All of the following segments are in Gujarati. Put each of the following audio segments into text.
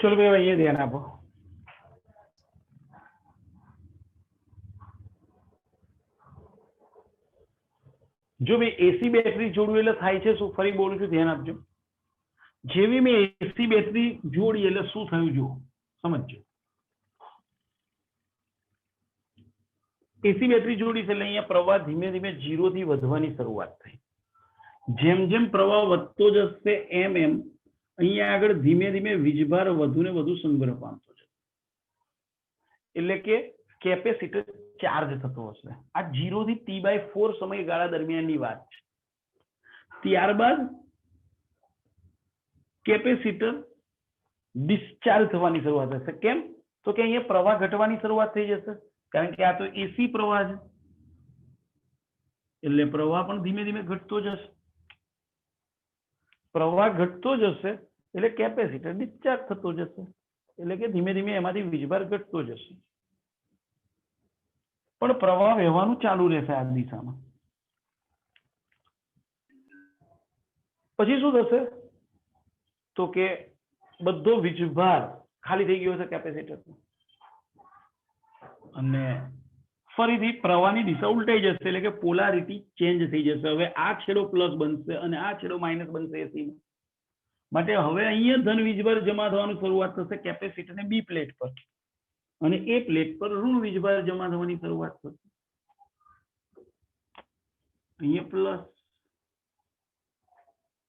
चलो भाई ये ध्यान आपो जो भाई एसी बैटरी जोड़ू એટલે થાય છે શું ફરી બોલું છું ધ્યાન આપજો જેવી મેં એસી બેટરી જોડી એટલે શું થયું જો સમજજો એસી બેટરી જોડી છે એટલે અહીંયા પ્રવાહ ધીમે ધીમે 0 થી વધવાની શરૂઆત થઈ જેમ જેમ પ્રવાહ વધતો જશે એમ એમ અહીંયા આગળ ધીમે ધીમે વીજભાર વધુ ને વધુ સંગ્રહ પામતો જશે એટલે કે કેપેસિટર ચાર્જ થતો હશે આ 0 થી T/4 સમયગાળા દરમિયાનની વાત છે ત્યારબાદ કેપેસિટર ડિસ્ચાર્જ થવાની શરૂઆત થશે કેમ તો કે અહીંયા પ્રવાહ ઘટવાની શરૂઆત થઈ જશે કારણ કે આ તો એસી પ્રવાહ છે એટલે પ્રવાહ પણ ધીમે ધીમે ઘટતો જશે પ્રવાહ ઘટતો જશે એટલે કેપેસિટર ડિસ્ચાર્જ થતો જશે એટલે કે ધીમે ધીમે એમાંથી વીજભાર ઘટતો જશે પણ પ્રવાહ વહેવાનું ચાલુ રહેશે આ દિશામાં પછી શું થશે તો કે બધો વીજભાર ખાલી થઈ ગયો છે કેપેસિટર અને ફરીથી પ્રવાહની દિશા ઉલટાઈ જશે એટલે કે પોલારિટી ચેન્જ થઈ જશે હવે આ છેડો પ્લસ બનશે અને આ છેડો માઇનસ બનશે એસી માટે હવે અહીંયા ધન વીજભાર જમા થવાનું શરૂઆત થશે કેપેસિટરની બી પ્લેટ પર અને એ પ્લેટ પર ઋણ વીજભાર જમા થવાની શરૂઆત થશે અહીંયા પ્લસ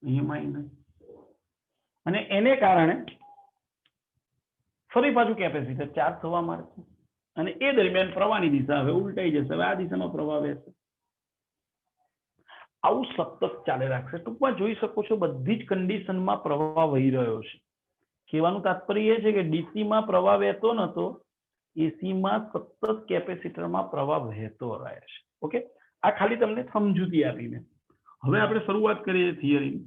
અહીંયા માઇનસ અને એને કારણે ફરી પાછું કેપેસિટર ચાર્જ થવા માંડશે અને એ દરમિયાન પ્રવાહની દિશા હવે ઉલટાઈ જશે હવે આ દિશામાં પ્રવાહ વહેશે આવું સતત ચાલે રાખશે ટૂંકમાં જોઈ શકો છો બધી જ કન્ડિશનમાં પ્રવાહ વહી રહ્યો છે કહેવાનું તાત્પર્ય એ છે કે ડીસી માં પ્રવાહ વહેતો નતો એસી માં સતત કેપેસિટરમાં પ્રવાહ વહેતો રહે છે ઓકે આ ખાલી તમને સમજૂતી આપીને હવે આપણે શરૂઆત કરીએ થિયરી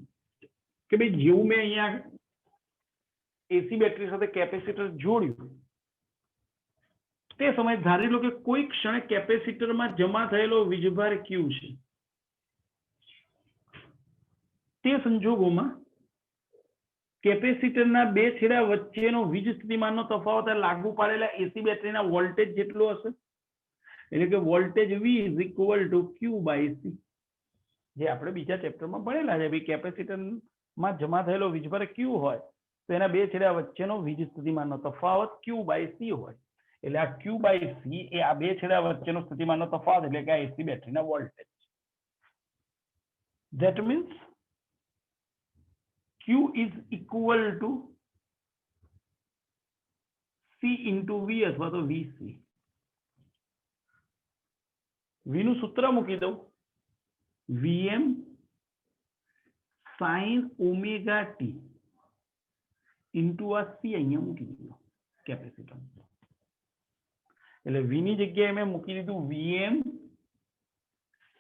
કે ભાઈ જેવું મેં અહીંયા એસી બેટરી સાથે કેપેસિટર જોડ્યું તે સમયે ધારી લો કે કોઈ ક્ષણે કેપેસિટરમાં જમા થયેલો વીજભાર ક્યુ છે તે સંજોગોમાં કેપેસિટરના બે છેડા વચ્ચેનો વીજ સ્થિતિમાનનો તફાવત લાગુ પાડેલા એસી બેટરીના વોલ્ટેજ જેટલો હશે એટલે કે વોલ્ટેજ V = Q/C જે આપણે બીજા ચેપ્ટરમાં ભણેલા છે ભાઈ કેપેસિટરમાં જમા થયેલો વીજભાર Q હોય તો એના બે છેડા વચ્ચેનો વીજ સ્થિતિમાનનો તફાવત Q/C હોય એટલે આ Q/C એ આ બે છેડા વચ્ચેનો સ્થિતિમાનનો તફાવત એટલે કે આ એસી બેટરીના voltage that means Q is equal to C into V અથવા તો VC V નું સૂત્ર મૂકી દઉં Vm sin omega t into આ C અહીંયા મૂકી દીધું કેપેસિટર એટલે V ની જગ્યાએ મેં મૂકી દીધું Vm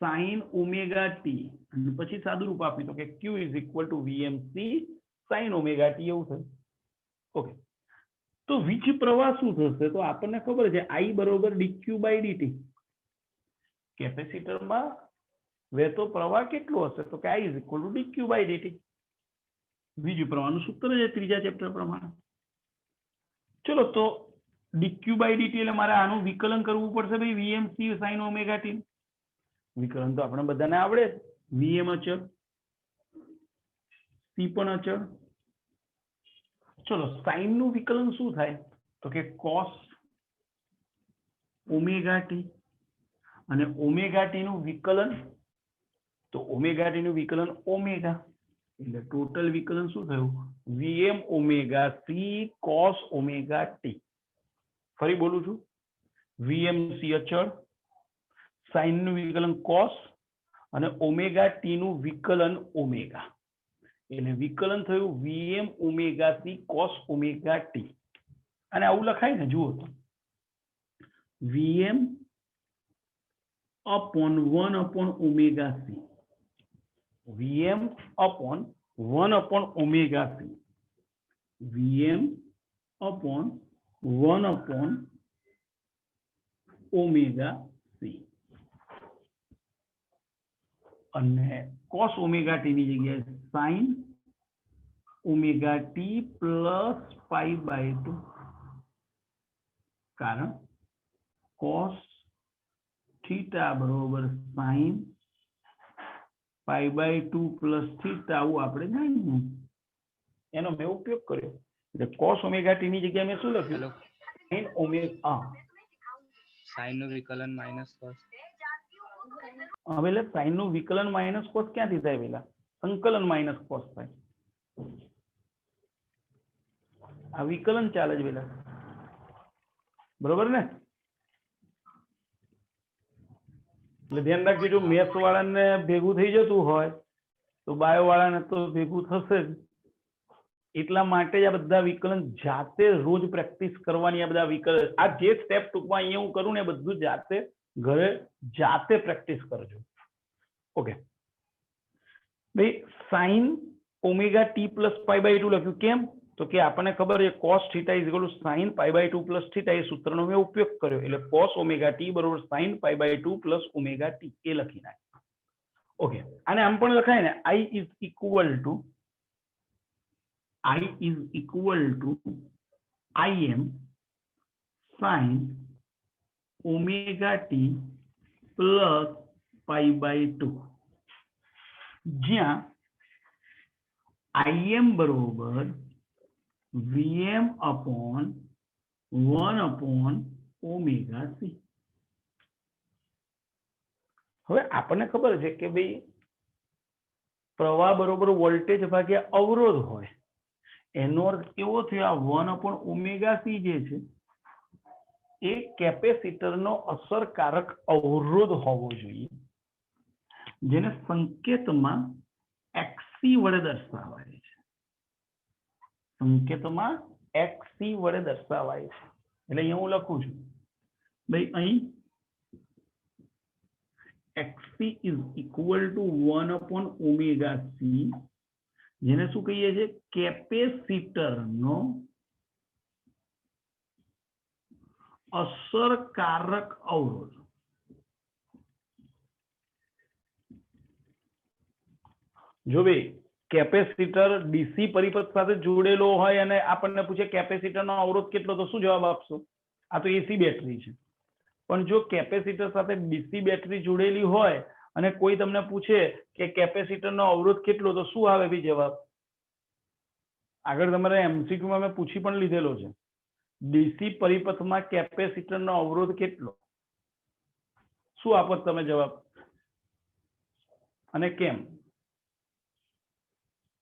sin omega t અને પછી સાદું રૂપ આપી તો કે Q is equal to VMC sin omega t એવું થયું ઓકે તો વીજ પ્રવાહ શું થશે તો આપણને ખબર છે I બરોબર dq/dt કેપેસિટરમાં વહેતો પ્રવાહ કેટલો હશે તો કે I is equal to dq/dt વીજ પ્રવાહનું સૂત્ર છે ત્રીજા ચેપ્ટર પ્રમાણે ચલો તો dq/dt એટલે મારે આનું વિકલન કરવું પડશે ભાઈ VMC sin omega t વિકલન તો આપણે બધાને આવડે Vm અચળ C પણ અચળ ચલો સાઇન નું વિકલન શું થાય તો કે cos ઓમેગા t અને ઓમેગા t નું વિકલન તો ઓમેગા t નું વિકલન ઓમેગા એટલે ટોટલ વિકલન શું થયું Vm omega C cos omega t ફરી બોલું છું VMC અચળ સાઇન નું વિકલન cos અને ઓમેગા t નું વિકલન ઓમેગા એટલે વિકલન થયું Vm omega C cos omega t અને આવું લખાય ને જુઓ તો Vm upon 1 upon omega C Vm upon 1 upon omega C Vm upon 1 upon omega C અને cos ઓમેગા t ની જગ્યાએ sin omega T plus pi by 2, કારણ કોસ થીટા બરોબર sine pi by 2 plus theta, આવું આપણે જાણીએ, એનો મેં ઉપયોગ કર્યો. એટલે કોસ ઓમેગા ટી ની જગ્યાએ મેં શું લખ્યું? સાઈન ઓમેગા, સાઈન નું વિકલન માઇનસ કોસ. હવે એટલે સાઈન નું વિકલન માઇનસ કોસ ક્યાંથી થાય? પેલા સંકલન માઇનસ કોસ થાય. આ વિકલન ચાલે છે પેલા, બરોબર ને? એટલે ધ્યાન રાખજો, જો મેથ્સ વાળાને ભેગું થઈ જતું હોય તો બાયો વાળાને તો ભેગું થશે જ. એટલા માટે જ આ બધા વિકલન જાતે રોજ પ્રેક્ટિસ કરવાની. આ બધા વિકલન, આ જે સ્ટેપ ટૂંકમાં અહીંયા હું કરું ને એ બધું જાતે ઘરે જાતે પ્રેક્ટિસ કરજો. ઓકે ભાઈ, sine omega T plus pi by 2 લખ્યું. કેમ? તો કે આપણને ખબર છે cos theta is equal to sine pi by 2 plus theta, એ સૂત્રનો મેં ઉપયોગ કર્યો. એટલે કોસ ઓમેગા ટી બરોબર sine pi by 2 plus omega T, એ લખી નાખ્યું. ઓકે, અને આમ પણ લખાય ને, I is equal to Im sin omega t plus pi by 2, જ્યાં Im બરોબર Vm upon 1 upon omega c. હવે આપણને ખબર છે કે ભાઈ પ્રવાહ બરોબર વોલ્ટેજ ભાગ્યા અવરોધ હોય. એનો અર્થ એવો થયો આ 1 upon omega c જે છે એ કેપેસિટરનો અસરકારક અવરોધ હોવો જોઈએ, જેને સંકેતમાં xc વડે દર્શાવાય છે. સંકેતમાં xc વડે દર્શાવાય છે. એટલે અહીંયા હું લખું છું ભાઈ, અહીં xc is equal to 1 upon omega c, જેને શું કહીએ છીએ? કેપેસિટરનો અસરકારક અવરોધ. જો ભાઈ કેપેસિટર ડીસી પરિપથ સાથે જોડેલો હોય અને આપણને પૂછે કેપેસિટરનો અવરોધ કેટલો, તો શું જવાબ આપશો? આ તો એસી બેટરી છે. પણ જો કેપેસિટર સાથે ડીસી બેટરી જોડેલી હોય અને કોઈ તમને પૂછે કે કેપેસિટરનો અવરોધ કેટલો, તો શું આવે ભાઈ જવાબ? આગળ તમારે એમસીક્યુ માં મેં પૂછી પણ લીધેલો છે, ડીસી પરિપથમાં કેપેસિટરનો અવરોધ કેટલો? શું આપો તમે જવાબ, અને કેમ?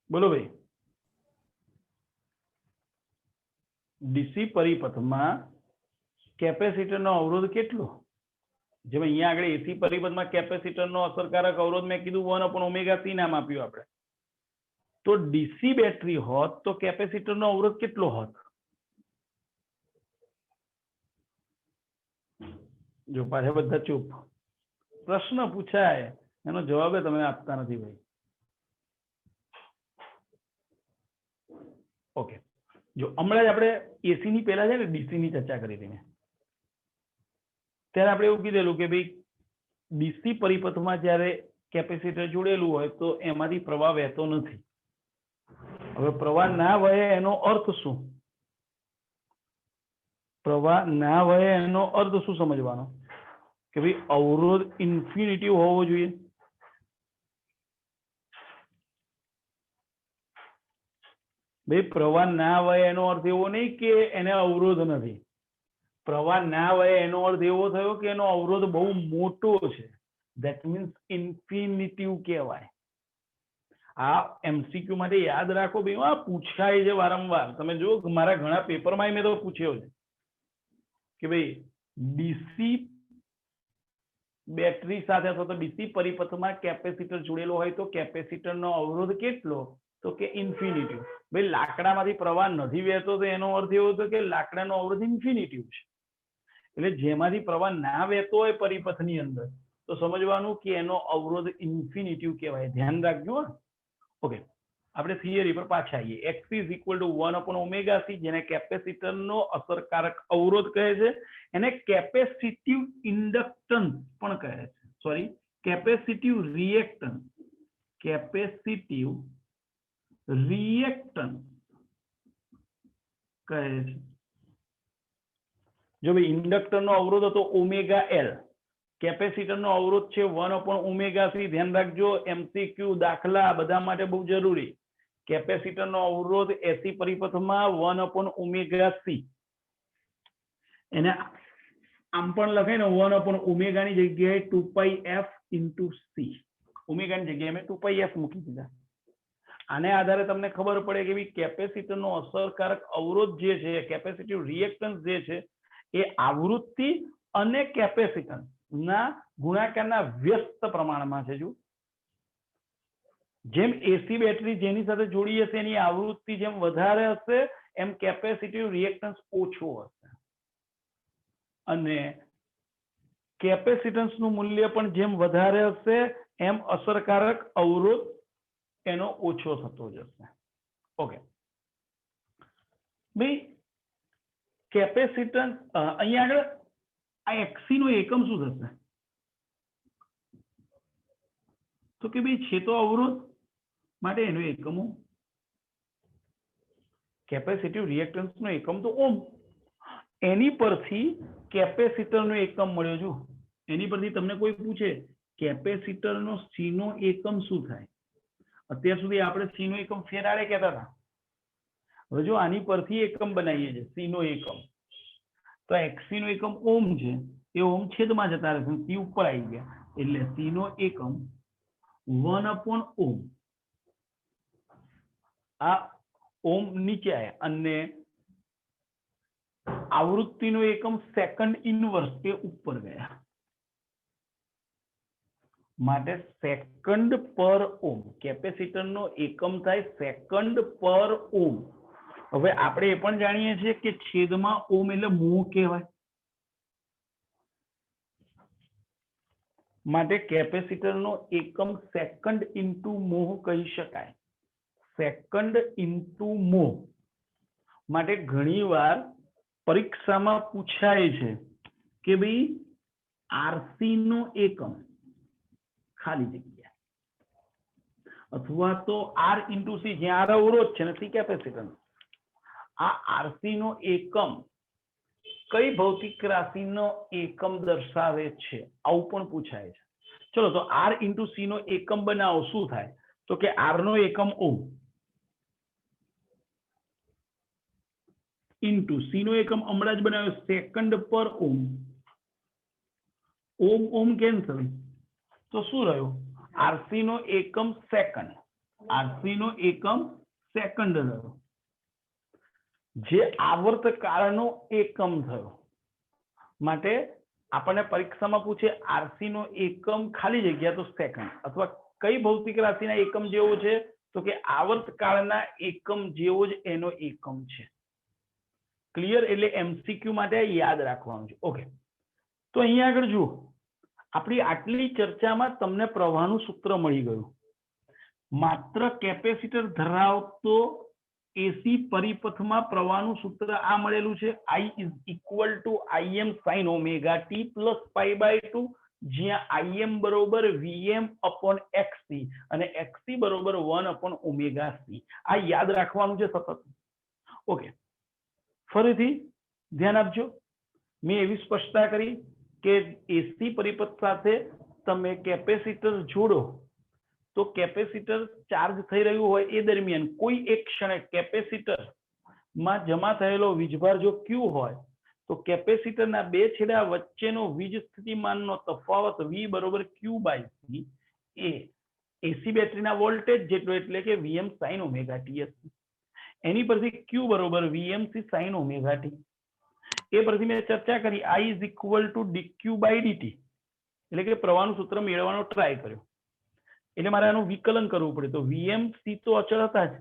બોલો ભાઈ. ડીસી પરિપથમાં કેપેસિટરનો અવરોધ કેટલો? જેમ અહીંયા આગળ એસી પરિપથમાં કેપેસિટરનો અસરકારક અવરોધ મેં કીધું 1 upon omega c નામ આપ્યું આપણે. તો ડીસી બેટરી હોત તો કેપેસિટરનો અવરોધ કેટલો હોત? જો પાછા બધા ચૂપ. પ્રશ્ન પૂછાય એનો જવાબ તમે આપતા નથી ભાઈ. ઓકે, જો હમણાં જ આપણે એસી ની પહેલા છે ને ડીસી ની ચર્ચા કરી હતી મેં, ત્યારે આપણે એવું કીધેલું કે ભાઈ ડીસી પરિપથમાં જ્યારે કેપેસિટર જોડેલું હોય તો એમાંથી પ્રવાહ વહેતો નથી. હવે પ્રવાહ ના વહે એનો અર્થ શું? પ્રવાહ ના વહે એનો અર્થ શું સમજવાનો? કે ભાઈ અવરોધ ઇન્ફિનિટી હોવો જોઈએ. ભાઈ પ્રવાહ ના વહે એનો અર્થ એવો નહીં કે એને અવરોધ નથી. પ્રવાહ ના વહે એનો અર્થ એવો થયો કે એનો અવરોધ બહુ મોટો છે. ધેટ મીન્સ ઇન્ફિનિટિવ કહેવાય. આ એમસીક્યુ માટે યાદ રાખો ભાઈ, આ પૂછાય છે વારંવાર. તમે જો મારા ઘણા પેપરમાં મેં તો પૂછ્યો છે કે ભાઈ ડીસી બેટરી સાથે અથવા તો ડીસી પરિપથમાં કેપેસિટર જોડેલો હોય તો કેપેસિટરનો અવરોધ કેટલો? તો કે ઇન્ફિનિટી. ભાઈ લાકડામાંથી પ્રવાહ નથી વહેતો તો એનો અર્થ એવો હતો કે લાકડાનો અવરોધ ઇન્ફિનિટી છે. એટલે જેમાંથી પ્રવાહ ના વહેતો હોય પરિપથની અંદર તો સમજવાનું કે એનો અવરોધ ઇન્ફિનિટી કહેવાય. ધ્યાન રાખજો. ઓકે, આપણે થિયરી પર પાછા આવીએ. x is equal to 1 upon omega c, જેને કેપેસિટરનો અસરકારક અવરોધ કહે છે. એને કેપેસિટિવ ઇન્ડક્ટન્સ પણ કહે છે. Sorry, capacitive reactance. Capacitive reactance કહે છે. જો ભાઈ ઇન્ડક્ટર નો અવરોધ હતો ઓમેગા એલ, કેપેસિટર નો અવરોધ છે 1/ωc. ધ્યાન રાખજો, MCQ દાખલા બધા માટે બહુ જરૂરી. કેપેસિટર નો અવરોધ એસી પરિપથમાં 1/ωc. એને આમ પણ લખાય ને 1/ω ની જગ્યાએ 2πf × c. ઓમેગા ની જગ્યાએ મેં 2πf મૂકી દીધા. આને આધારે તમને ખબર પડે કે ભાઈ કેપેસિટર નો અસરકારક અવરોધ જે છે, કેપેસિટિવ રિએક્ટન્સ જે છે, એ આવૃત્તિ અને કેપેસિટન્સ ના ગુણાકારના વ્યસ્ત પ્રમાણમાં છે. જો જેમ એસી બેટરી જેની સાથે જોડી હશે એની આવૃત્તિ જેમ વધારે હશે એમ કેપેસિટિવ રિએક્ટન્સ ઓછો હશે, અને કેપેસિટન્સ નું મૂલ્ય પણ જેમ વધારે હશે એમ અસરકારક અવરોધ એનો ઓછો થતો જશે. ઓકે ભાઈ, કેપેસિટન્સ અહીંયા આગળ આ એક્સી નો એકમ શું થશે? તો કે ભાઈ છે તો અવરોધ માટે એનો એકમો. કેપેસિટિવ રિએક્ટન્સ નો એકમ તો ઓમ. એની પરથી કેપેસિટર નો એકમ મળ્યો. જો એની પરથી તમને કોઈ પૂછે કેપેસિટર નો સી નો એકમ શું થાય, અત્યાર સુધી આપણે સી નો એકમ ફેરાડે કહેતા હતા. હવે જો આની પરથી એકમ બનાવીએ છીએ સી નો એકમ, તો એક્સી નો એકમ ઓમ છે, એ ઓમ છેદમાં જતા રહેશે, સી ઉપર આવી ગયા એટલે સી નો એકમ 1/ઓમ. આ ઓમ નીચે આવ્યા અને આવૃત્તિનો એકમ સેકન્ડ ઇનવર્સ એ ઉપર ગયા, માટે સેકન્ડ પર ઓમ. કેપેસિટર નો એકમ થાય સેકન્ડ પર ઓમ. હવે આપણે એ પણ જાણીએ છીએ કે છેદમાં ઓમ એટલે મોહ કહેવાય, માટે કેપેસિટર નો એકમ સેકન્ડ ઇન્ટુ મોહ કહી શકાય. સેકન્ડ ઇન્ટુ મોહ. માટે ઘણીવાર પરીક્ષામાં પૂછાય છે કે ભાઈ આરસી નો એકમ ખાલી જગ્યા, અથવા તો આર ઇન્ટુ સી, જ્યાં આર અવરોધ છે ને સી કેપેસિટર. આ આરસી નો એકમ કઈ ભૌતિક રાશિનો એકમ દર્શાવે છે, આવું પણ પૂછાય છે. ચલો તો આર ઇન્ટુ સી નો એકમ બનાવો, શું થાય? તો કે આર નો એકમ ઓમ ઇન્ટુ સી નો એકમ હમણાં જ બનાવ્યો સેકન્ડ પર ઓમ. ઓમ ઓમ કેન્સલ, તો શું રહ્યું? આરસી નો એકમ સેકન્ડ. આરસી નો એકમ સેકન્ડ રહ્યો, જે આવર્તકાળનો એકમ થયો. માટે આપણને પરીક્ષામાં પૂછે આરસી નો એકમ ખાલી જગ્યા તો સેકન્ડ, અથવા કઈ ભૌતિક રાશિના એકમ જેવો છે? તો કે આવર્તકાળના એકમ જેવો જ એનો એકમ છે. ક્લિયર? એટલે એમસીક્યુ માટે યાદ રાખવાનું છે. ઓકે, તો અહીંયા આગળ જુઓ, આપણી આટલી ચર્ચામાં તમને પ્રવાહનું સૂત્ર મળી ગયું. માત્ર કેપેસિટર ધરાવતો એસી પરિપથમાં પ્રવાહનું સૂત્ર આ મળેલું છે, I = Im sin omega t + π/2, જ્યાં Im બરોબર Vm/xc અને xc બરોબર 1/ωc. આ યાદ રાખવાનું છે સતત. ઓકે, ફરીથી ધ્યાન આપજો. મેં એવી સ્પષ્ટતા કરી કે એસી પરિપથ સાથે તમે કેપેસિટર જોડો તો કેપેસિટર ચાર્જ થઈ રહ્યું હોય એ દરમિયાન કોઈ એક ક્ષણે કેપેસિટર માં જમા થયેલો વીજભાર જો Q હોય તો કેપેસિટરના બે છેડા વચ્ચેનો વીજ સ્થિતિમાનનો તફાવત V = Q/C એ એસી બેટરીના વોલ્ટેજ જેટલો, એટલે કે Vm sin omega t હશે. એની પરથી Q = Vmc sin omega t. એ પરથી મેં ચર્ચા કરી I = dq/dt, એટલે કે પ્રવાહનું સૂત્ર મેળવવાનો ટ્રાય કર્યો. એટલે મારે આનું વિકલન કરવું પડે. તો Vmc તો અચળ હતા જ,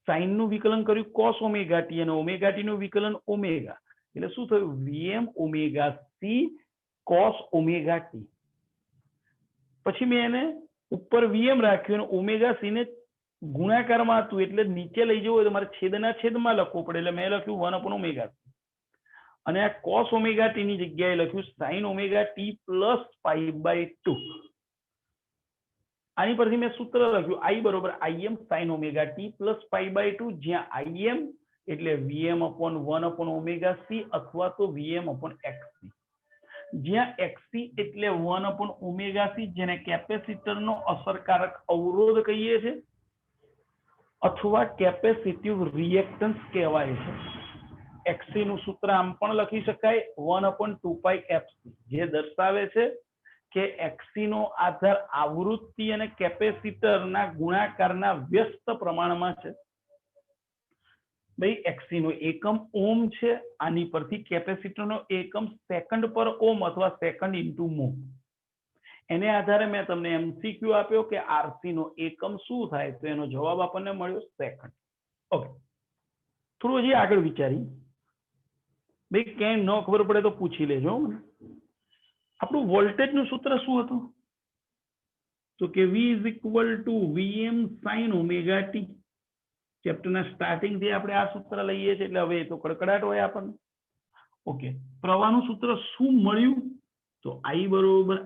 સાઇન નું વિકલન કર્યું cos omega t અને omega t નું વિકલન ઓમેગા, એટલે શું થયું? Vm omega c cos omega t. પછી મેં એને ઉપર Vm રાખ્યું અને omega c ને ગુણાકારમાં હતું એટલે નીચે લઈ જવું હોય તો મારે છેદના છેદમાં લખવું પડે, એટલે મેં લખ્યું 1/ωc. અને આ cos omega t ની જગ્યાએ લખ્યું sin omega t + π/2. આની પરથી મેં સૂત્ર લખ્યું I બરોબર Im sin omega t plus pi by 2, જ્યાં Im એટલે Vm upon 1 upon omega c અથવા તો Vm upon xc, જ્યાં xc એટલે 1 upon ઓમેગા c, જેને કેપેસિટરનો અસરકારક અવરોધ કહીએ છે અથવા કેપેસિટિવ રિએક્ટન્સ કહેવાય છે. xc નું સૂત્ર આમ પણ લખી શકાય 1 upon 2 પાઈ fc, જે દર્શાવે છે કે xc નો આધાર આવૃત્તિ અને કેપેસિટરના ગુણાકારના વ્યસ્ત પ્રમાણમાં છે. ભાઈ xc નો એકમ ઓમ છે, આની પરથી કેપેસિટરનો એકમ સેકન્ડ પર ઓમ અથવા સેકન્ડ ઇન્ટુ મો. એને આધારે મેં તમને એમસીક્યુ આપ્યો કે આરસી નો એકમ શું થાય, તો એનો જવાબ આપણને મળ્યો સેકન્ડ. ઓકે, થોડું હજી આગળ વિચારી. ભાઈ ક્યાંય ન ખબર પડે તો પૂછી લેજો મને. આપણું વોલ્ટેજ નું સૂત્ર શું હતું? તો કે V is equal to Vm sin omega t. ચેપ્ટરના સ્ટાર્ટિંગ થી આપણે આ સૂત્ર લઈએ છીએ, એટલે હવે તો કડકડાટ હોય આપણને. ઓકે, પ્રવાહનું સૂત્ર શું મળ્યું? તો I બરોબર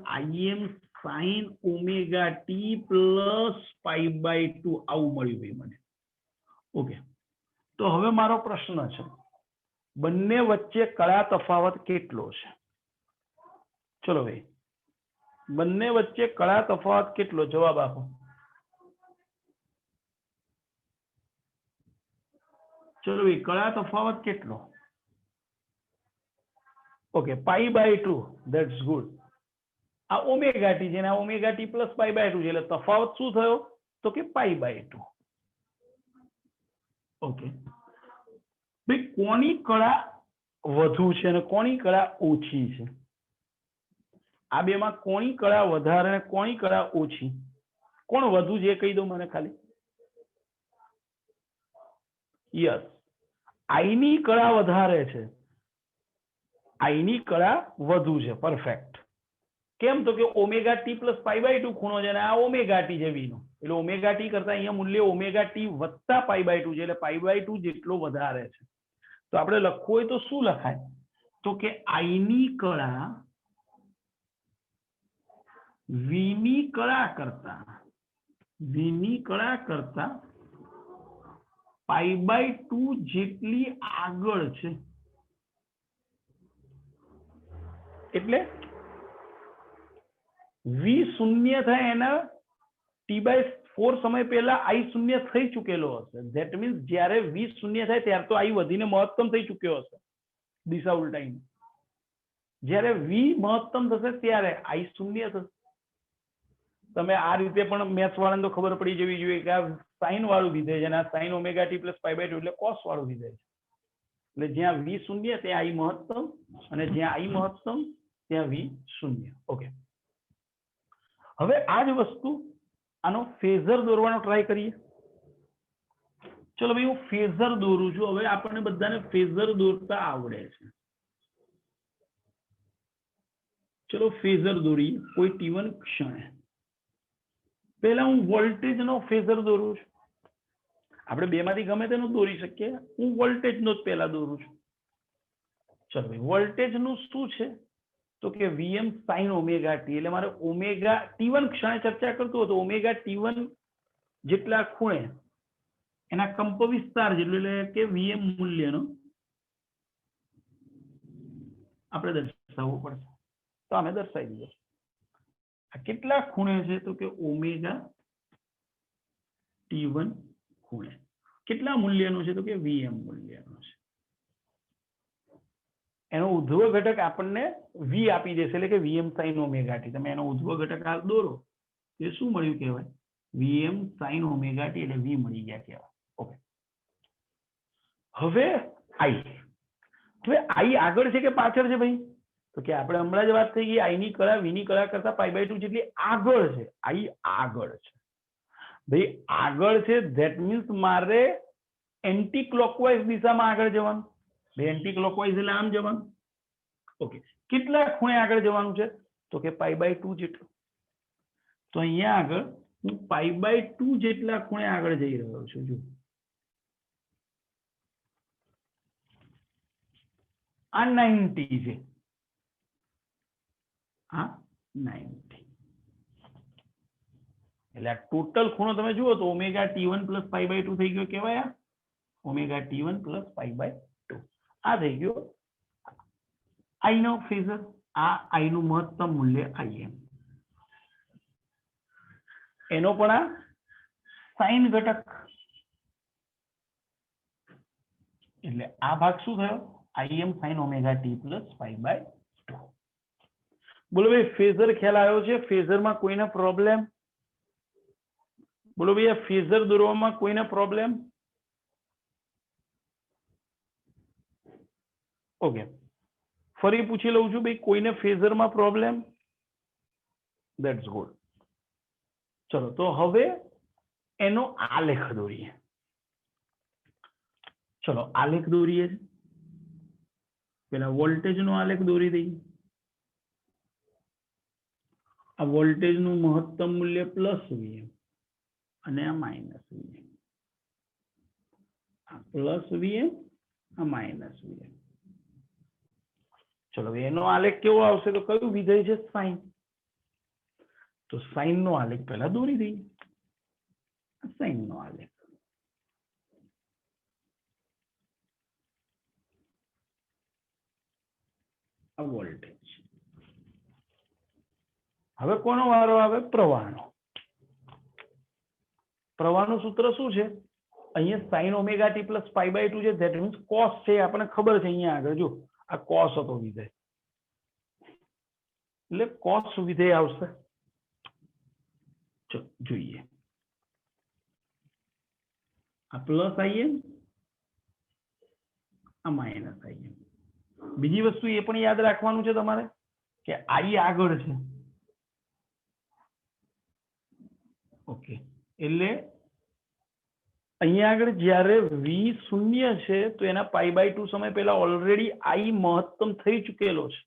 Im sin omega t plus pi by 2 આવું મળ્યું ભાઈ મને. ઓકે, તો હવે મારો પ્રશ્ન છે, બંને વચ્ચે કયા તફાવત કેટલો છે? ચલો ભાઈ, બંને વચ્ચે કયા તફાવત કેટલો? જવાબ આપો. ચલો ભાઈ, કયા તફાવત કેટલો? Okay, pi by 2, that's good. આ ઓમેગા ટી છે ને આ omega T plus pi by 2 છે, એટલે તફાવત શું થયો? તો કે પાઈ બાય 2. ઓકે ભાઈ, કોની કળા વધુ છે અને કોની કળા ઓછી છે? આ બેમાં કોની કળા વધારે અને કોની કળા ઓછી? કોણ વધુ છે કહી દો મને ખાલી. યસ, I ની કળા વધારે છે, I ની કળા વધુ છે. પરફેક્ટ. કેમ? તો કે omega T plus pi by 2 ખૂણો છે અને આ ઓમેગા ટી છે વી નો, એટલે ઓમેગા ટી કરતા અહીંયા મૂલ્ય ઓમેગા ટી વત્તા પાઈ બાય 2 છે, એટલે પાઈ બાય 2 જેટલો વધારે છે. તો આપણે લખવું હોય તો શું લખાય? તો કે I ની કળા V ની કળા કરતા પાઈ બાય 2 જેટલી આગળ છે. એટલે V શૂન્ય થાય એના T/4 સમય પહેલા I શૂન્ય થઈ ચૂકેલો હશે. ધેટ મીન્સ જ્યારે V શૂન્ય થાય ત્યારે તો I વધીને મહત્તમ થઈ ચૂક્યો હશે દિશા ઉલટાઈને. જ્યારે V મહત્તમ થશે ત્યારે I શૂન્ય થશે. તમે આ રીતે પણ મેથ્સ વાળાને તો ખબર પડી જવી જોઈએ કે આ સાઇન વાળું વિધેય છે અને આ sine omega T plus pi by 2 એટલે કોસ વાળું વિધેય છે. એટલે જ્યાં V શૂન્ય ત્યાં I મહત્તમ, અને જ્યાં I મહત્તમ ત્યાં V શૂન્ય. ઓકે, હવે આ જ વસ્તુ આનો ફેઝર દોરવાનો ટ્રાય કરીએ. ચલો ભાઈ, હું ફેઝર દોરું છું. હવે આપણને બધાને ફેઝર દોરતા આવડે છે. ચલો ફેઝર દોરીએ કોઈ T1 ક્ષણે. પહેલા હું વોલ્ટેજ નો ફેઝર દોરું છું. આપણે બેમાંથી ગમે તેનું દોરી શકીએ. હું વોલ્ટેજ નો જ પહેલા દોરું છું. ચલો ભાઈ, વોલ્ટેજ નું શું છે? તો કે Vm sin ઓમેગા ટી. એટલે મારે ઓમેગા T1 ક્ષણે ચર્ચા કરતો હતો, ઓમેગા T1 જેટલા ખૂણે એના કંપ વિસ્તાર જેટલું, એટલે કે Vm મૂલ્યનો આપણે દર્શાવવું પડશે. તો અમે દર્શાવી દઈએ. આ કેટલા ખૂણે છે? તો કે ઓમેગા T1 ખૂણે. કેટલા મૂલ્યનું છે? તો કે Vm મૂલ્યનું છે. એનો ઉધ્વ ઘટક આપણને V આપી દેશે, એટલે કે Vm sin ઓમેગા ટી. તમે એનો ઉધ્વ ઘટક આ દોરો, એ શું મળ્યું કહેવાય? Vm sin ઓમેગા ટી, એટલે V મળી ગયા કહેવાય. ઓકે, હવે I. હવે I આગળ છે કે પાછળ છે ભાઈ? તો કે આપણે હમણાં જ વાત થઈ ગઈ, I ની કળા V ની કળા કરતા પાઈ બાય 2 જેટલી આગળ છે. I આગળ છે ભાઈ, આગળ છે. ધેટ મીન્સ મારે એન્ટી ક્લોકવાઇઝ દિશામાં આગળ જવાનું. ભાઈ એન્ટી ક્લોકવાઇઝ એટલે આમ જવાનું. ઓકે, કેટલા ખૂણે આગળ જવાનું છે? તો કે પાઈ બાય 2 જેટલું. તો અહીંયા આગળ હું પાઈ બાય 2 જેટલા ખૂણે આગળ જઈ રહ્યો છું. જો આ 90 છે, આ 90. એટલે આ ટોટલ ખૂણો તમે જુઓ તો omega T1 plus pi by 2 થઈ ગયો, કેવાય આ omega T1 plus pi by 2 આ થઈ ગયો આઈ નો ફેઝર. આ આઈ નું મહત્તમ મૂલ્ય Im, એનો પણ આ સાઇન ઘટક, એટલે આ ભાગ શું થયો Im sin omega t plus pi by 2. બોલો ભાઈ ફેઝર ખ્યાલ આવ્યો છે? ફેઝરમાં કોઈને પ્રોબ્લેમ? બોલો ભાઈ આ ફેઝર દોરવામાં કોઈને પ્રોબ્લેમ? ઓકે, ફરી પૂછી લઉં છું ભાઈ, કોઈને ફેઝરમાં પ્રોબ્લેમ? That's good. ચલો તો હવે એનો આલેખ દોરીએ. ચલો આલેખ દોરીએ. પેલા વોલ્ટેજ નો આલેખ દોરી દઈએ. આ વોલ્ટેજ નું મહત્તમ મૂલ્ય પ્લસ Vm અને આ માઇનસ Vm. આ પ્લસ Vm, આ માઇનસ Vm. ચલો એનો આલેખ કેવો આવશે? તો કયું વિધેય છે? સાઇન. તો સાઇન નો આલેખ પહેલા દોરી દઈએ. સાઇન નો આલેખ. આ વોલ્ટેજ. હવે કોનો વારો આવે? પ્રવાહનો. પ્રવાહનું સૂત્ર શું છે? અહીંયા sine omega T plus pi by 2 છે, ધેટ મીન્સ કોસ છે, આપણને ખબર છે. અહીંયા આગળ જો આ કોસ હતો વિધેય, એટલે કોસ વિધેય આવશે. ચલો જોઈએ. આ પ્લસ Im, આ માઇનસ Im. બીજી વસ્તુ એ પણ યાદ રાખવાનું છે તમારે કે I આગળ છે. ઓકે, એટલે અહીંયા આગળ જ્યારે V શૂન્ય છે તો એના પાઈ બાય 2 સમય પહેલા ઓલરેડી I મહત્તમ થઈ ચૂકેલો છે,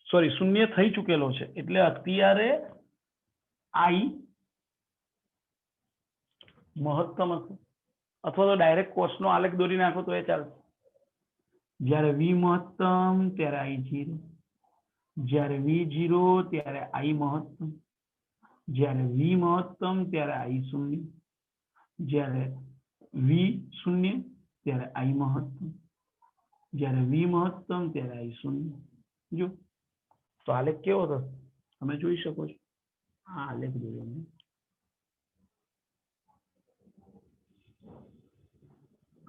સોરી શૂન્ય થઈ ચૂકેલો છે. એટલે અત્યારે I મહત્તમ હશે, અથવા તો ડાયરેક્ટ કોસનો આલેખ દોરી નાખો તો એ ચાલશે. જ્યારે V મહત્તમ ત્યારે I 0, જ્યારે V 0 ત્યારે I મહત્તમ, જ્યારે V મહત્તમ ત્યારે I શૂન્ય, જ્યારે V શૂન્ય ત્યારે I મહત્તમ, જ્યારે V મહત્તમ ત્યારે I શૂન્ય. જો તો આલેખ કેવો થશે તમે જોઈ શકો છો. આ આલેખ જોયો મેં.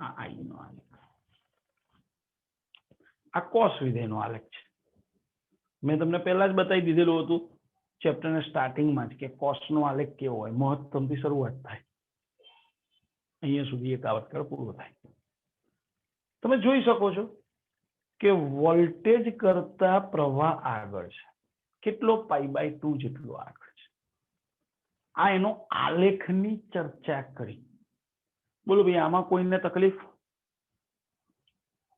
આ I નો આલેખ, આ કોસ વિધેયનો આલેખ છે. મેં તમને પહેલા જ બતાવી દીધેલું હતું ચેપ્ટરના સ્ટાર્ટિંગમાં જ કે કોસનો આલેખ કેવો હોય. મહત્તમથી શરૂઆત થાય, અહીંયા સુધી એક આવર્તકાળ પૂરો થાય. તમે જોઈ શકો છો કે વોલ્ટેજ કરતા પ્રવાહ આગળ છે. કેટલો? પાઈ બાય 2 જેટલો આગળ છે. આ એનો આલેખની ચર્ચા કરી. બોલો ભાઈ આમાં કોઈને તકલીફ?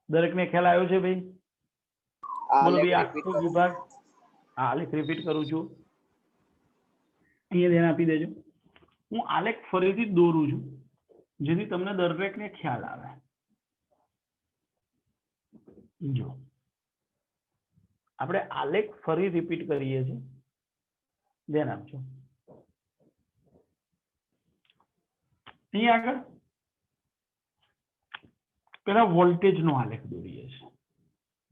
દરેકને ખ્યાલ આવ્યો છે ભાઈ? બોલો ભાઈ આખો વિભાગ. આ આલેખ રિપીટ કરું છું, અહીંયા ધ્યાન આપી દેજો. હું આલેખ ફરીથી દોરું છું જેથી તમને દરેકને ખ્યાલ આવે. જો આપણે આલેખ ફરી રિપીટ કરીએ છીએ, ધ્યાન આપજો. અહીંયા આગળ પેલા વોલ્ટેજ નો આલેખ દોરીએ છીએ.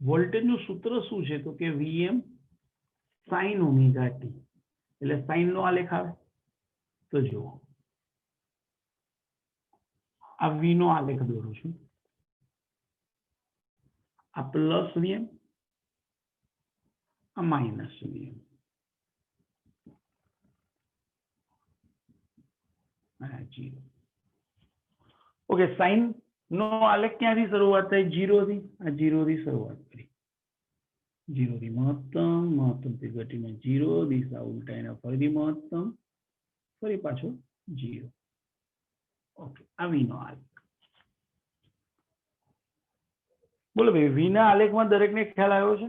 વોલ્ટેજ નું સૂત્ર શું છે? તો કે Vm sin ઓમેગા t, એટલે સાઇન નો આલેખ આવે. તો જુઓ આ V નો આલેખ દોરું છું. આ પ્લસ Vm, આ માઇનસ Vm. ઓકે, સાઇન નો આલેખ ક્યાંથી શરૂઆત થાય? 0 થી. આ 0 થી શરૂઆત કરી, 0 થી મહત્તમ, મહત્તમ થી ઘટીને 0, દિશા ઉલટાઈને ફરીથી મહત્તમ, ફરી પાછો 0. ઓકે, આ V નો આલેખ. બોલો ભાઈ V ના આલેખમાં દરેકને ખ્યાલ આવ્યો છે?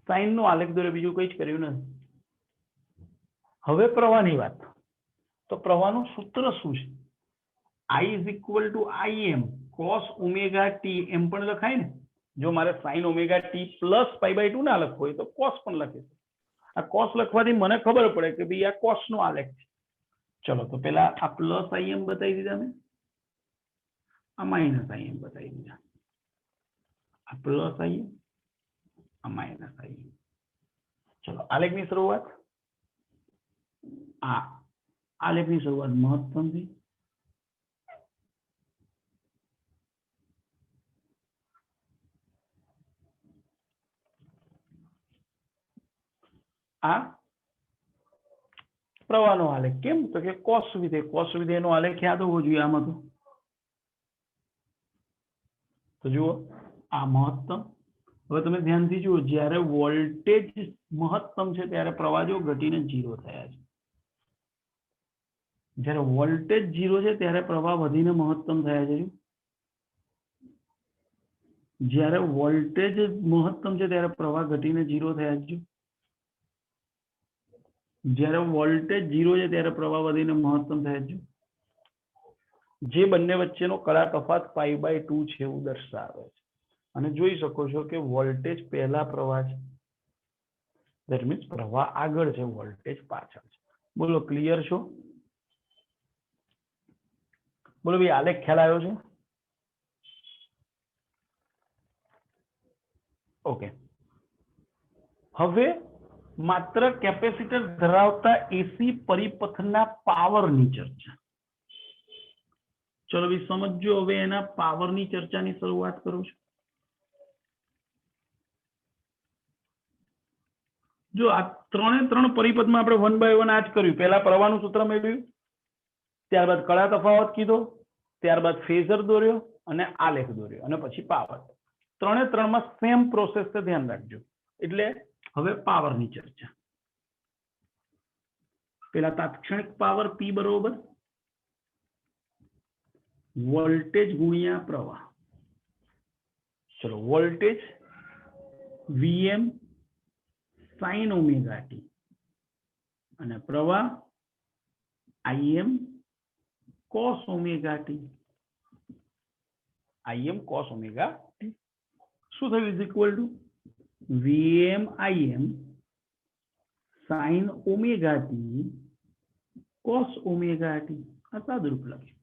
સાઇન નો આલેખ દોરે, બીજું કઈ જ કર્યું નથી. હવે પ્રવાહની વાત. તો પ્રવાહનું સૂત્ર શું છે? I is equal to Im cos omega t. એમ પણ લખાય ને. જો મારે sin omega t plus pi by 2 ના લખવું હોય તો cos પણ લખે. આ કોસ લખવાથી મને ખબર પડે કે ભાઈ આ કોસ નો આલેખ છે. ચલો તો પેલા આ પ્લસ આઈએમ બતાવી દીધા મેં, આ માઇનસ આઈએમ બતાવી દીધા. આ પ્લસ આઈએમ, આ માઇનસ આઈએમ. ચલો આલેખની શરૂઆત, આ આલેખની શરૂઆત મહત્તમથી, આ પ્રવાહનો આલેખ. કેમ તો કે કોસ વિધેયનો આલેખ યાદ હોવો જોઈએ આમાં. તો જુઓ આ મહત્તમ. હવે તમે ધ્યાનથી જુઓ, જ્યારે વોલ્ટેજ મહત્તમ છે ત્યારે પ્રવાહ જો ઘટીને 0 થયા છે. જ્યારે વોલ્ટેજ 0 છે ત્યારે પ્રવાહ વધીને મહત્તમ થયા છે. જ્યારે વોલ્ટેજ મહત્તમ છે ત્યારે પ્રવાહ ઘટીને 0 થયા છે. જ્યારે વોલ્ટેજ 0 છે ત્યારે પ્રવાહ વધીને મહત્તમ થયા છે. જે બંને વચ્ચેનો કળા તફાત π/2 છે એવું દર્શાવે છે. અને જોઈ શકો છો કે વોલ્ટેજ પહેલા પ્રવાહ છે, ધેટ મીન્સ પ્રવાહ આગળ છે, વોલ્ટેજ પાછળ છે. બોલો ક્લિયર છો? બોલો ભાઈ આલેખ ખ્યાલ આવ્યો છે? ઓકે. હવે માત્ર કેપેસિટર ધરાવતા એસી પરિપથના પાવરની ચર્ચા. ચલો ભાઈ સમજો. હવે એના પાવરની ચર્ચાની શરૂઆત કરું છું. જો આ ત્રણ પરિપથમાં આપણે 1 by 1 આ જ કર્યું. પહેલા પ્રવાહનું સૂત્ર મેળવ્યું, ત્યારબાદ કળા તફાવત કીધો, ત્યારબાદ ફેઝર દોર્યો અને આલેખ દોર્યો અને પછી પાવર. ત્રણમાં સેમ પ્રોસેસ છે, ધ્યાન રાખજો. એટલે હવે પાવરની ચર્ચા. પેલા તાત્ક્ષણિક પાવર P બરોબર વોલ્ટેજ ગુણ્યા પ્રવાહ. ચલો voltage Vm sin omega t અને પ્રવાહ Im cos omega t. Im cos omega t શું થયું? Is equal two Vm Im sin omega t cos omega t. આ સાદુરૂપ લખ્યું.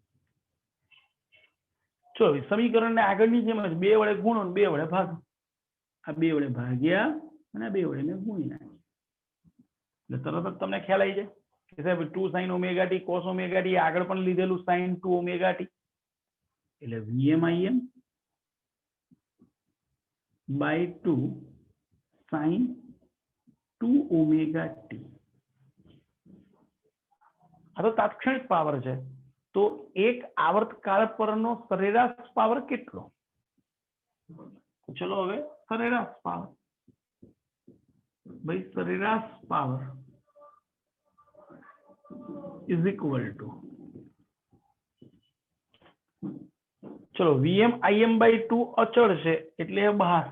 ચલો સમીકરણને આગળની જેમ જ 2 વડે ગુણો અને 2 વડે ભાગો. આ 2 વડે ભાગ્યા અને 2 વડે મેં ગુણી નાખ્યું. એટલે તરત જ તમને ખ્યાલ આવી જાય કે સાહેબ 2 sin omega t cos omega t આગળ પણ લીધેલું sin 2 ઓમેગા t. એટલે Vm Im by 2 sin 2 omega t. આ તો તાત્ક્ષણિક પાવર છે. તો એક આવર્તકાળ પરનો સરેરાશ પાવર કેટલો? ચલો હવે સરેરાશ પાવર, ભાઈ સરેરાશ પાવર ઇઝ ઇક્વલ ટુ, ચલો Vm Im by 2 અચળ છે એટલે બહાર.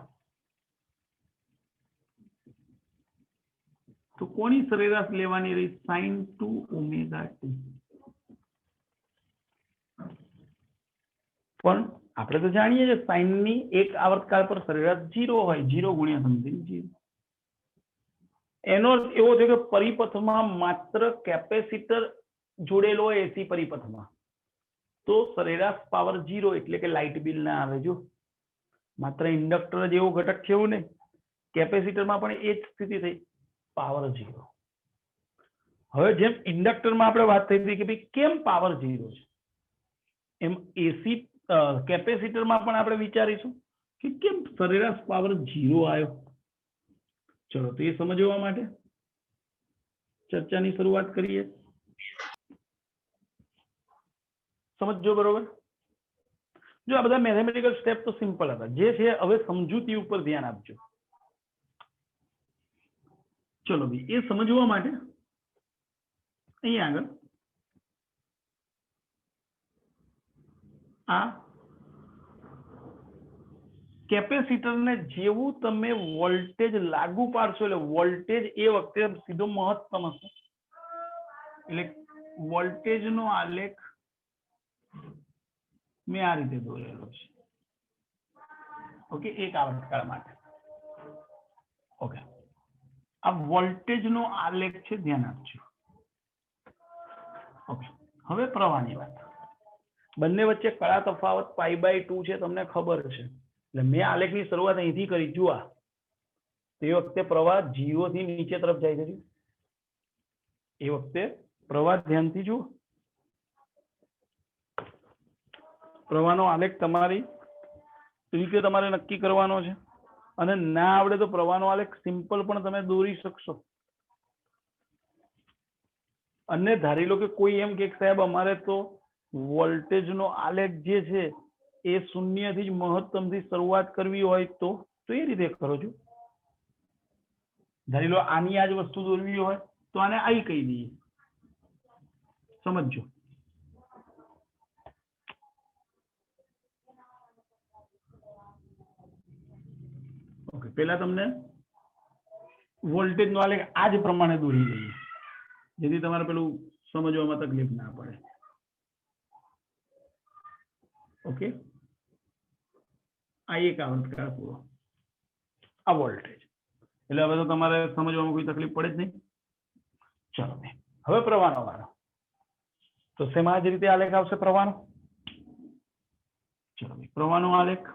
તો કોની સરેરાશ લેવાની રહી? sin 2 omega t. પણ આપણે તો જાણીએ છીએ સાઇન ની એક આવર્તકાળ પર સરેરાશ 0 હોય, 0 ગુણ્યા સમથિંગ 0. એનો અર્થ એવો થયો કે પરિપથમાં માત્ર કેપેસિટર જોડેલો હોય એસી પરિપથમાં તો સરેરાશ પાવર 0 એટલે કે લાઇટ બિલ ના આવે. જો માત્ર ઇન્ડક્ટર જ એવો ઘટક છે એવું નહીં, કેપેસિટરમાં પણ એ જ સ્થિતિ થઈ, પાવર 0. હવે જેમ ઇન્ડક્ટરમાં આપણે વાત થઈ હતી કે ભાઈ કેમ પાવર 0 છે, એમ એસી કેપેસિટરમાં પણ આપણે વિચારીશું કે કેમ સરેરાશ પાવર 0 આવ્યો. ચલો તો એ સમજવા માટે ચર્ચાની શરૂઆત કરીએ. સમજો બરોબર? જો આ બધા મેથેમેટિકલ સ્ટેપ તો સિમ્પલ હતા, જે છે હવે સમજૂતી ઉપર ધ્યાન આપજો. ચલો ભાઈ એ સમજવા માટે અહીં આગળ આ કેપેસિટરને જેવું તમે વોલ્ટેજ લાગુ પાડશો એટલે વોલ્ટેજ એ વખતે સીધો મહત્તમ હશે. એટલે વોલ્ટેજનો આલેખ મેં આ રીતે દોરેલો છે. ઓકે, એક આવર્તકાળ માટે. ઓકે, આ વોલ્ટેજ નો આલેખ છે, ધ્યાન આપજો. ઓકે, હવે પ્રવાહની વાત. બંને વચ્ચે કયા તફાવત π/2 છે તમને ખબર છે, એટલે મેં આલેખની શરૂઆત અહીંથી કરી. જુઓ, તે વખતે પ્રવાહ 0 થી નીચે તરફ જાય છે. એ વખતે પ્રવાહ ધ્યાનથી જુઓ. પ્રવાહનો આલેખ તમારી રીતે તમારે નક્કી કરવાનો છે, અને ના આવડે તો પ્રવાહનો આલેખ સિમ્પલ પણ તમે દોરી શકશો. અને ધારી લો કે કોઈ એમ કે સાહેબ અમારે તો વોલ્ટેજનો આલેખ જે છે એ શૂન્યથી જ મહત્તમથી શરૂઆત કરવી હોય તો એ રીતે કરો છો. ધારી લો આની આ જ વસ્તુ દોરવી હોય તો આને આઈ કહી દઈએ. સમજો. ઓકે, પહેલા તમને વોલ્ટેજનો આલેખ આ જ પ્રમાણે દોરી દઈએ, જેથી તમારે પેલું સમજવામાં તકલીફ ના પડે. ઓકે, આ એક આવર્તકાળ પૂરો, આ વોલ્ટેજ. એટલે હવે તો તમારે સમજવામાં કોઈ તકલીફ પડે જ નહીં. ચલો, હવે પ્રવાહનો વારો. તો શેમાં જ રીતે આલેખ આવશે પ્રવાહનો? ચલો, પ્રવાહનો આલેખ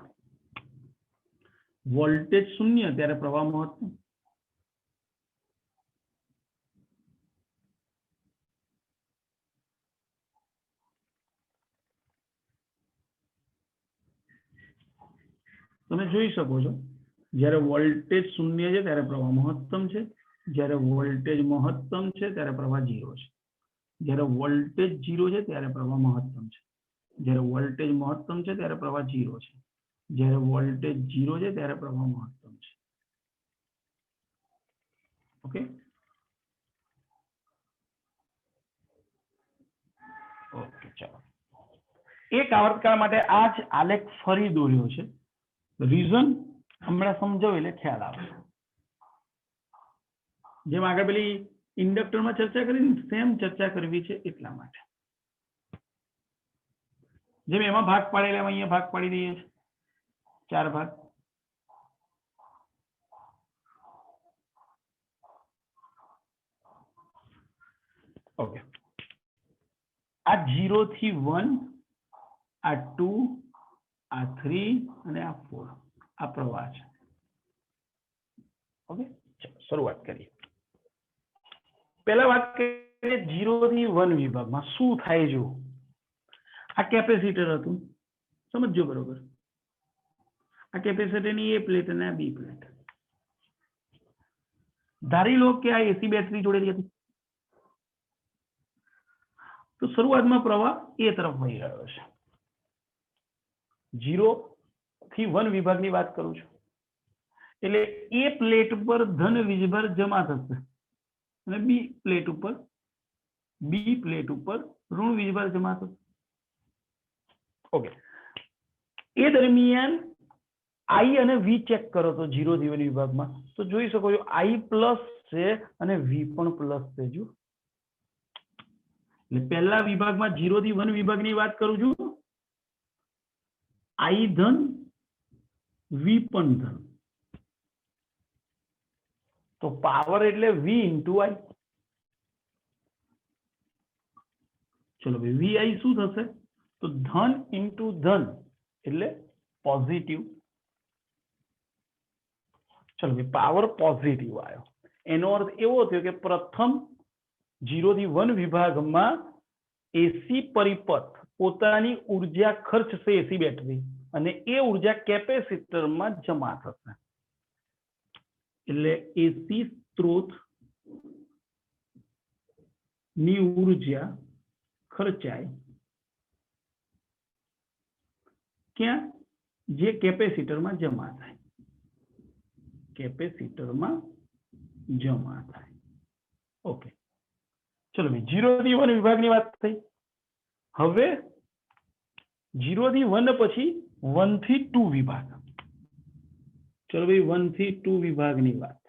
વોલ્ટેજ શૂન્ય ત્યારે પ્રવાહ મહત્તમ. તમે જોઈ શકો છો, જ્યારે વોલ્ટેજ શૂન્ય છે ત્યારે પ્રવાહ મહત્તમ છે, જ્યારે વોલ્ટેજ મહત્તમ છે ત્યારે પ્રવાહ 0 છે, જ્યારે વોલ્ટેજ 0 છે ત્યારે પ્રવાહ મહત્તમ છે, જ્યારે વોલ્ટેજ મહત્તમ છે ત્યારે પ્રવાહ 0 છે, જ્યારે વોલ્ટેજ 0 છે ત્યારે પ્રવાહ મહત્તમ છે. ઓકે, ઓકે, ચાલો. એક આવર્તકાળ માટે આ જ આલેખ ફરી દોર્યો છે. રીઝન હમણાં સમજાવ એટલે ખ્યાલ આવે. જેમ આગળ પેલી ઇન્ડક્ટરમાં ચર્ચા કરી, સેમ ચર્ચા કરવી છે એટલા માટે. જેમ એમાં ભાગ પાડેલા એમાં અહીંયા ભાગ પાડી દઈએ છીએ, 4 ભાગ. ઓકે, આ 0 થી 1, આ 2, આ 3 અને આ 4 આ પ્રવાહ છે. ઓકે, ચાલો શરૂઆત કરીએ. પહેલા વાત કરીએ 0 થી 1 વિભાગમાં શું થાય. જો આ કેપેસિટર હતું, સમજો બરોબર. આ કેપેસિટરની એ પ્લેટ અને આ બી પ્લેટ. ધારી લો કે આ એસી બેટરી જોડેલી હતી, તો શરૂઆતમાં પ્રવાહ એ તરફ વહી રહ્યો છે. 0 થી 1 વિભાગની વાત કરું છું, એટલે એ પ્લેટ પર ધન વીજભાર જમા થશે અને બી પ્લેટ ઉપર ઋણ વીજભાર જમા થશે. ઓકે, એ દરમિયાન આઈ અને વી ચેક કરો તો 0 થી 1 વિભાગમાં તો જોઈ શકો છો આઈ પ્લસ છે અને વી પણ પ્લસ છે. જો એટલે પહેલા વિભાગમાં 0 થી 1 વિભાગની વાત કરું છું, આઈ ધન વી પણ ધન, તો પાવર એટલે વી ઇન્ટુ આઈ. ચલો ભાઈ, વી આઈ શું થશે? તો ધન ઇન્ટુ ધન એટલે પોઝિટિવ. ચલો ભાઈ, પાવર પોઝિટિવ આવ્યો. એનો અર્થ એવો થયો કે પ્રથમ 0 થી 1 વિભાગમાં એસી પરિપથ પોતાની ઉર્જા ખર્ચશે, એસી બેટરી, અને એ ઉર્જા કેપેસિટરમાં જમા થશે. એટલે એસી સ્ત્રોત ની ઉર્જા ખર્ચાય ક્યાં? જે કેપેસિટરમાં જમા થાય. કેપેસિટરમાં જમા થાય. ઓકે, ચલો ભાઈ, 0 થી 1 વિભાગની વાત થઈ. હવે 0 થી 1 પછી 1 થી 2 વિભાગ. ચલો ભાઈ, 1 થી 2 વિભાગની વાત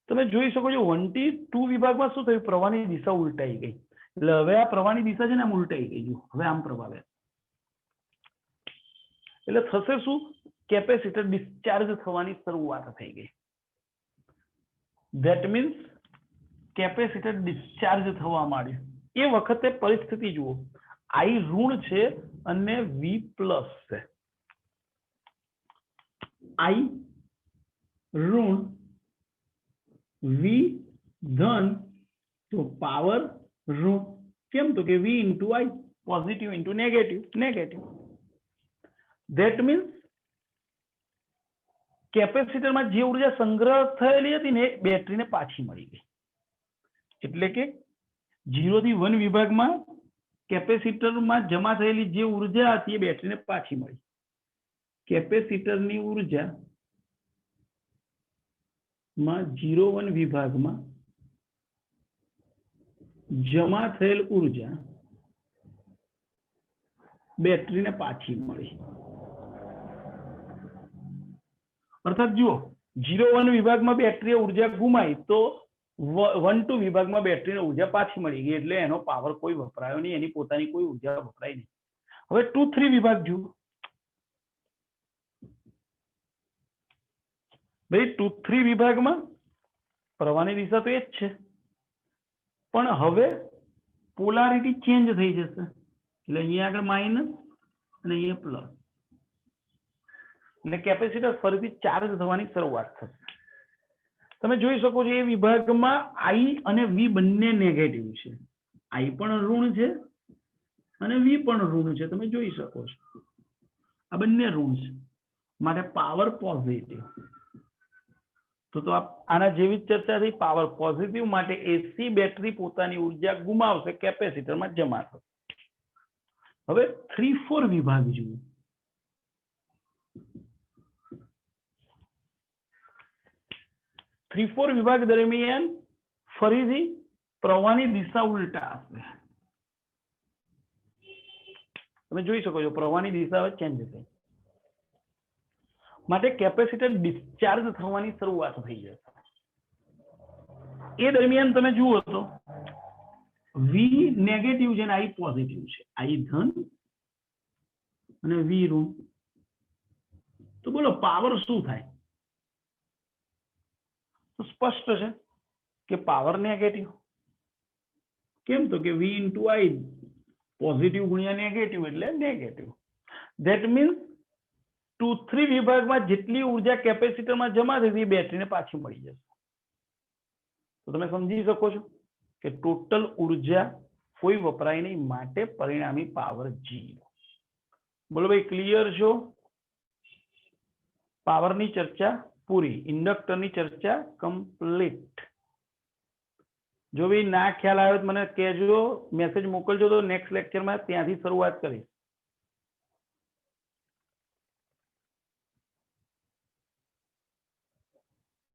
તમે જોઈ શકો છો. 1 થી 2 વિભાગમાં શું થયું? પ્રવાહની દિશા ઉલટાઈ ગઈ. એટલે હવે આ પ્રવાહની દિશા છે ને આમ ઉલટાઈ ગઈ. જો હવે આમ પ્રવાહ વહે. એટલે થશે શું? કેપેસિટર ડિસ્ચાર્જ થવાની શરૂઆત થઈ ગઈ. ધેટ મીન્સ કેપેસિટર ડિસ્ચાર્જ થવા માંડે એ વખતે પરિસ્થિતિ જુઓ I ઋણ છે અને V પ્લસ છે I ઋણ V ધન તો પાવર ઋણ કેમ તો કે V into I positive into negative that means કેપેસિટરમાં જે ઉર્જા સંગ્રહ થયેલી હતી ને બેટરીને પાછી મળી ગઈ એટલે કે 0 થી 1 વિભાગમાં કેપેસિટરમાં જમા થયેલી જે ઉર્જા હતી એ બેટરીને પાછી મળી કેપેસિટરની ઉર્જા માં 0-1 વિભાગમાં જમા થયેલ ઉર્જા બેટરીને પાછી મળી અર્થાત જુઓ 0-1 વિભાગમાં બેટરીએ ઉર્જા ગુમાઈ તો 1-2 વિભાગમાં બેટરીને ઉર્જા પાછી મળી ગઈ એટલે એનો પાવર કોઈ વપરાયો નહીં એની પોતાની કોઈ ઉર્જા વપરાય નહીં હવે 2-3 વિભાગ જુઓ ભાઈ 2-3 વિભાગમાં પ્રવાહની દિશા તો એ જ છે પણ હવે પોલારિટી ચેન્જ થઈ જશે એટલે અહીંયા આગળ માઇનસ અને અહીંયા પ્લસ એટલે કેપેસિટર ફરીથી ચાર્જ થવાની શરૂઆત થશે તમે જોઈ શકો છો એ વિભાગમાં I અને V બંને નેગેટિવ છે I પણ ઋણ છે અને V પણ ઋણ છે તમે જોઈ શકો છો આ બંને ઋણ છે માટે પાવર પોઝિટિવ તો આના જેવી જ ચર્ચા થઈ પાવર પોઝિટિવ માટે એસી બેટરી પોતાની ઉર્જા ગુમાવશે કેપેસિટરમાં જમા થશે હવે 3-4 વિભાગ જુઓ 3-4 વિભાગ દરમિયાન ફરીથી પ્રવાહની દિશા ઉલટા હશે તમે જોઈ શકો છો પ્રવાહની દિશા હવે ચેન્જ થઈ માટે કેપેસિટર ડિસ્ચાર્જ થવાની શરૂઆત થઈ જશે એ દરમિયાન તમે જુઓ તો V નેગેટિવ છે અને I પોઝિટિવ છે I ધન અને V ઋણ તો બોલો પાવર શું થાય તો સ્પષ્ટ છે કે પાવર નેગેટિવ કેમ તો કે V into I પોઝિટિવ ગુણ્યા નેગેટિવ એટલે નેગેટિવ ધેટ મીન્સ 2-3 વિભાગમાં જેટલી ઉર્જા કેપેસિટરમાં જમા થઈ બેટરીને પાછી મળી જશે તો તમે સમજી શકો છો કે ટોટલ ઉર્જા કોઈ વપરાય નહીં માટે પરિણામી પાવર 0 બોલો ભાઈ ક્લિયર છો પાવરની ચર્ચા પૂરી ઇન્ડક્ટરની ચર્ચા કમ્પ્લીટ જો ભાઈ ના ખ્યાલ આવ્યો તો મને કહેજો મેસેજ મોકલજો તો નેક્સ્ટ લેક્ચરમાં ત્યાંથી શરૂઆત કરીશ